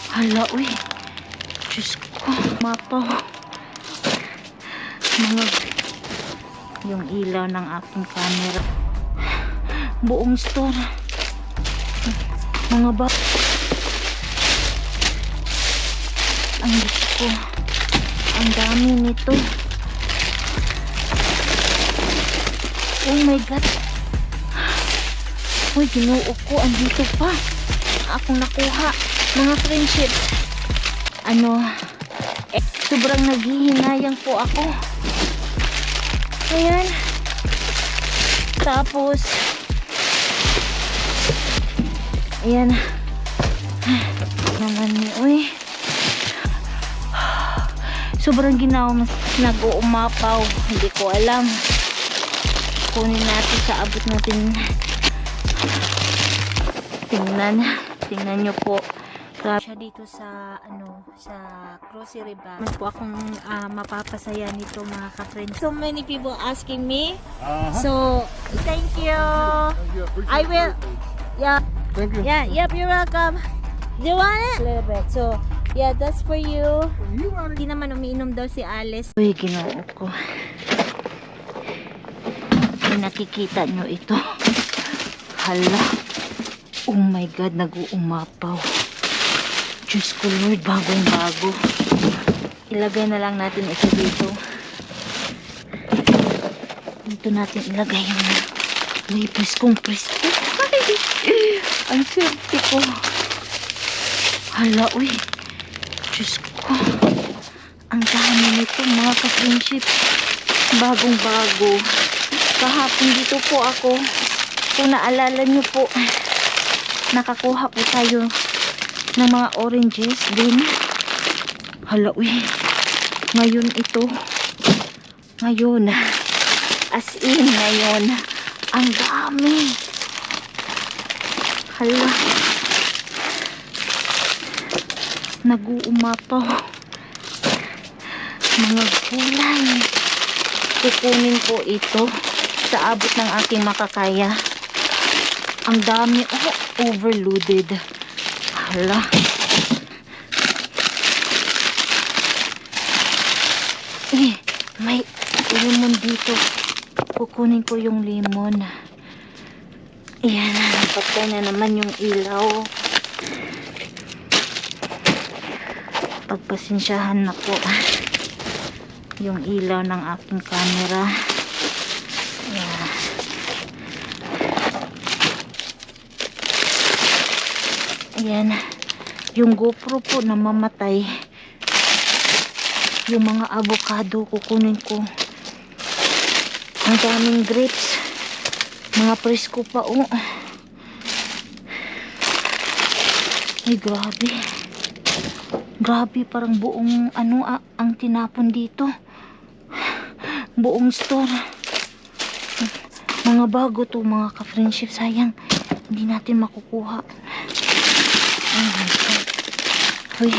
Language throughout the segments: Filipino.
Hala, uy. Diyos ko, mapaw. Yung ilaw ng aking camera. Buong store. Mga ba... Ang Diyos ko. Ang dami nito. Oh my God. Uy, ginoo ko. Andito pa. Akong nakuha. Mga friendship. Sobrang naghihinayang po ako. Ayan. Tapos, ayan. Naman ni, uy. Sobrang ginawa, nag-uumapaw. Hindi ko alam. Kunin natin sa abot natin. Tingnan nyo po. Siya dito sa sa grocery bag. Man po akong mapapasaya nito, mga ka-friends. So many people asking me. So thank you. I will. Yeah. Thank you. Yeah. Yep. You're welcome. Do you want it? A little bit. So yeah, that's for you. Hindi naman umiinom daw si Alice. Uy, ginoo ko. Ay, nakikita nyo ito. Hala. Oh my God, nag-uumapaw. Diyos ko Lord, bagong bago. Ilagay na lang natin ito dito. Dito natin ilagay yung may preskong presko. Ang swerte ko. Hala, uy. Diyos ko. Ang dami nito, mga ka-friendship. Bagong bago. Kahapon dito po ako. Kung naalala nyo po, nakakuha po tayo ng mga oranges din. Hala, uy. Ngayon ito. Ngayon. As in, ngayon. Ang dami. Hala. Nag-uumapaw. Mga gulay. Kukunin po ito sa abot ng aking makakaya. Ang dami. Oh, overloaded. Hala. May lemon dito. Kukunin ko yung lemon. Ayan, napatay na naman yung ilaw. Pagpasensyahan na po yung ilaw ng aking camera. Ayan. Ayan. Yung GoPro po namamatay. Yung mga avocado kukunin ko. Ang daming grapes. Mga presko pa, oh. Ay, grabe. Grabe, parang buong ang tinapon dito. Buong store. Mga bago to, mga ka-friendship. Sayang, hindi natin makukuha. Oh my God. Uy.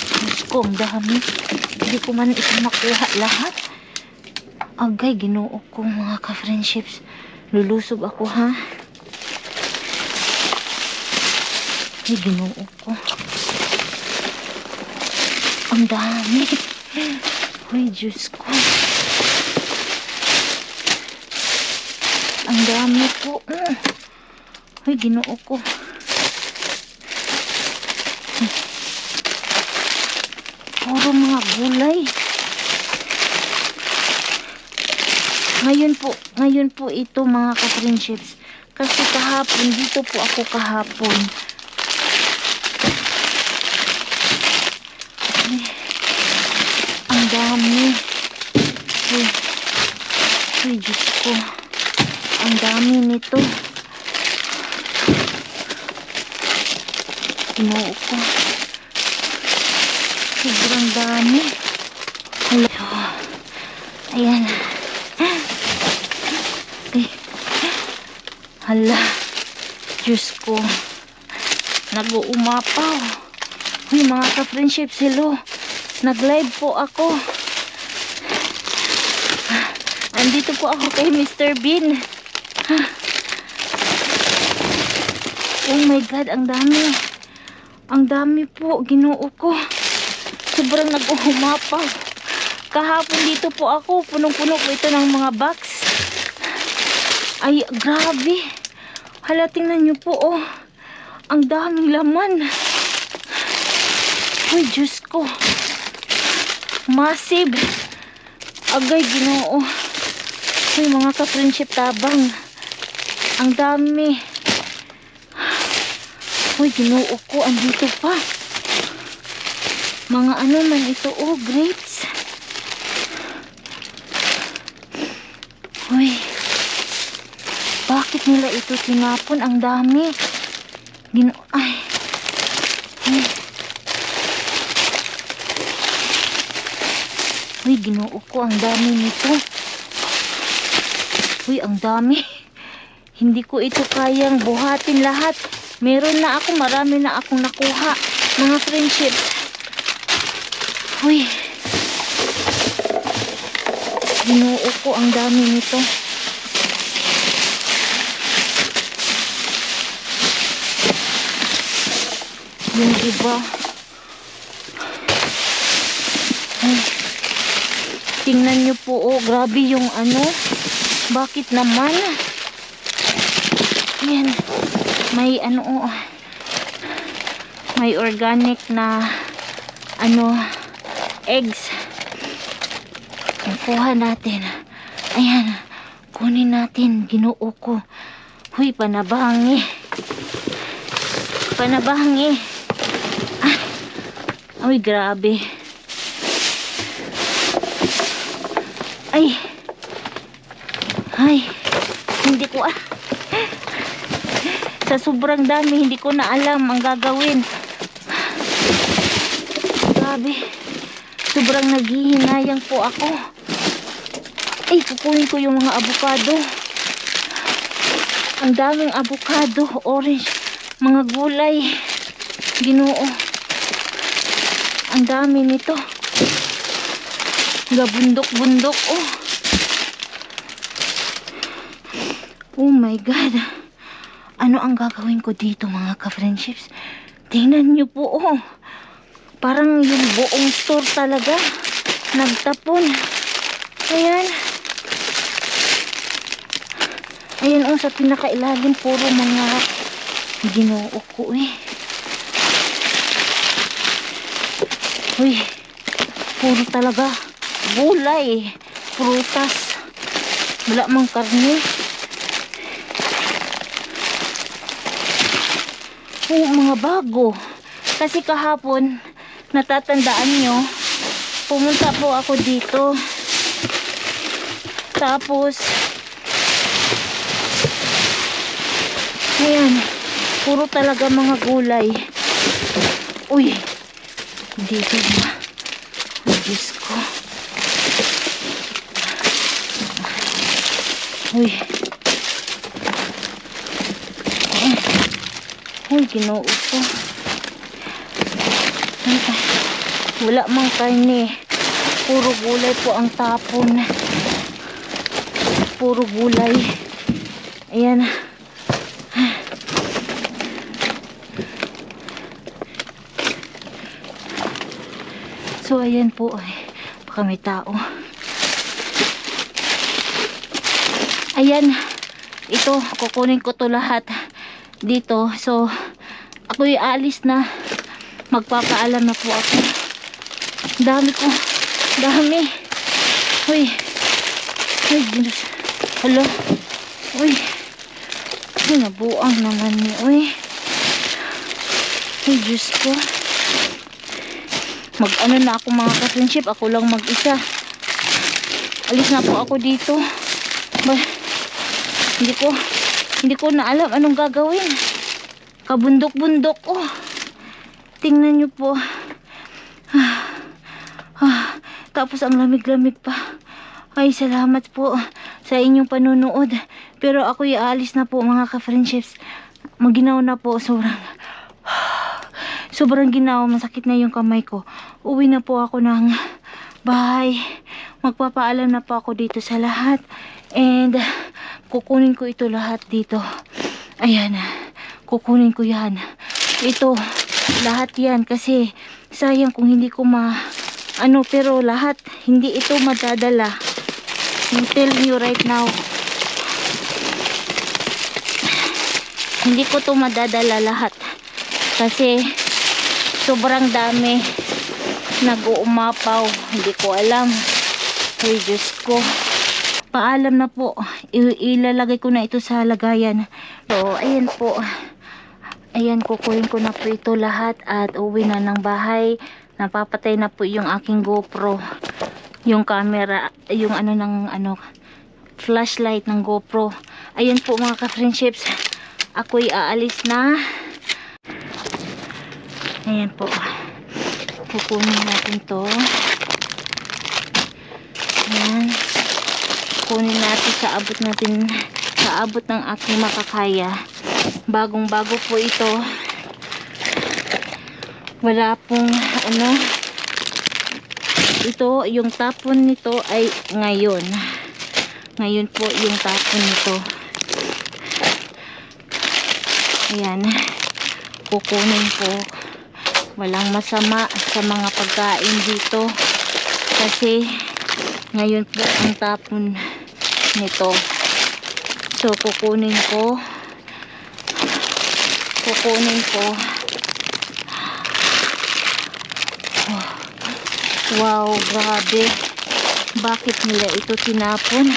Diyos ko, ang dami. Hindi ko man ito makuha lahat. Agay, ginoo ko, mga ka-friendships. Lulusog ako, ha? Ay, ginoo ko. Ang dami. Uy, Diyos ko. Ang dami po. Uy, ginoo ko. Puro mga gulay. Ngayon po ito, mga ka-friendships. Kasi kahapon, dito po ako kahapon. Ay, ang dami. Ay, Diyos ko. Ang dami nito. Ginoo ko. Sobrang dami. Hello. Ayan. Hala, Diyos ko, nag-uumapaw. Uy, mga ka-friendships, hello. Nag-live po ako. Andito po ako kay Mr. Bean. Oh my God, ang dami. Ang dami po, Ginoo ko. Sobrang nag-uhumapaw. Kahapon dito po ako, punong-puno po ito ng mga box. Ay, grabe. Hala, tingnan nyo po, oh. Ang daming laman. Uy, Diyos ko. Massive. Agay, Ginoo. Uy, mga ka-friendship tabang. Ang dami. Uy, Ginoo ko, andito pa. Mga ano man ito, oh, grapes. Uy, bakit nila ito tinapon? Ang dami. Ay. Uy. Uy, Ginoo ko, ang dami nito. Uy, ang dami. Hindi ko ito kayang buhatin lahat. Meron na ako, marami na akong nakuha. Mga friendship. Uy. Ginoo ko, ang dami nito. Yung iba. Ay. Tingnan nyo po, oh, grabe yung ano. Bakit naman? Ayan. May ano, oh, may organic na ano, eggs. Kuha natin. Ayan. Kunin natin. Ginoo ko. Huy, panabangi. Panabangi. Ah. Uy, grabe. Ay. Ay. Hindi ko sa sobrang dami, hindi ko na alam ang gagawin. Grabe. Sobrang naghihinayang po ako. Ay, kukunin ko yung mga avocado. Ang daming avocado, orange, mga gulay. Ginoo. Ang dami nito. Gabundok-bundok, oh. Oh my God. Ano ang gagawin ko dito, mga ka-friendships? Tingnan nyo po, oh. Parang yung buong store talaga nagtapon. Ayan. Ayan, oh, sa pinakailalim puro mga Ginoo ko, eh. Uy, puro talaga gulay, prutas. Wala mang karne. Oh, mga bago. Kasi kahapon, natatandaan nyo, pumunta po ako dito. Tapos, ayan, puro talaga mga gulay. Uy, dito na. Oh, Diyos ko. Uy. Uy, Ginoo ko. Wala mang karne. Puro gulay po ang tapon. Puro gulay. Ayan. So, ayan po. Baka may tao. Ayan. Ito, kukunin ko to lahat dito. So, ako'y aalis na. Magpapaalam na po ako. Dami ko. Dami. Uy. Uy, Diyos. Hala. Uy. Uy, nabuang naman ni. Uy. Uy, Diyos ko. Mag-ano na ako, mga ka-friendship. Ako lang mag-isa. Alis na po ako dito. Hindi ko na alam anong gagawin. Kabundok-bundok, oh. Tingnan nyo po. Tapos ang lamig-lamig pa. Ay, salamat po sa inyong panunood. Pero ako'y aalis na po, mga ka-friendships. Maginaw na po. Sobrang ginaw. Masakit na yung kamay ko. Uwi na po ako ng bahay. Magpapaalam na po ako dito sa lahat. And kukunin ko ito lahat dito. Ayan. kukunin ko yan. Ito, lahat yan kasi sayang kung hindi ko pero lahat, hindi ito madadala. I'm telling you right now. Hindi ko to madadala lahat. Kasi sobrang dami. Nag-uumapaw. Hindi ko alam. Ay, Diyos ko. Paalam na po. Ilalagay ko na ito sa lagayan. So, ayan po. Ayan, kukunin ko na po ito lahat at uwi na ng bahay. Napapatay na po yung aking GoPro. Yung camera, yung flashlight ng GoPro. Ayan po mga ka-friendships. Ako'y aalis na. Ayan po. Kukunin natin to. Ayan. Kunin natin sa abot ng aking makakaya. Bagong bago po ito. Wala pong ito, yung tapon nito ay ngayon po yung tapon nito. Ayan, kukunin po. Walang masama sa mga pagkain dito kasi ngayon po ang tapon nito. So kukunin ko. Wow, grabe. Bakit nila ito tinapon?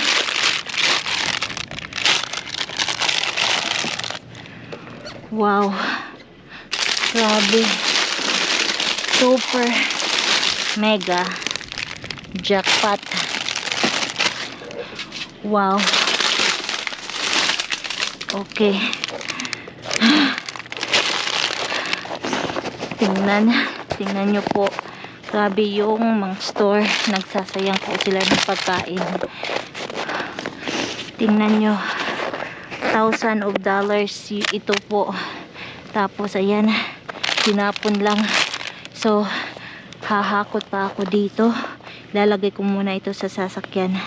Wow. Grabe. Super mega jackpot. Wow. Okay. Tingnan nyo po. Grabe yung mga store. Nagsasayang po sila ng pagkain. Tingnan nyo. $1,000 ito po. Tapos ayan. Tinapon lang. So, hahakot pa ako dito. Lalagay ko muna ito sa sasakyan.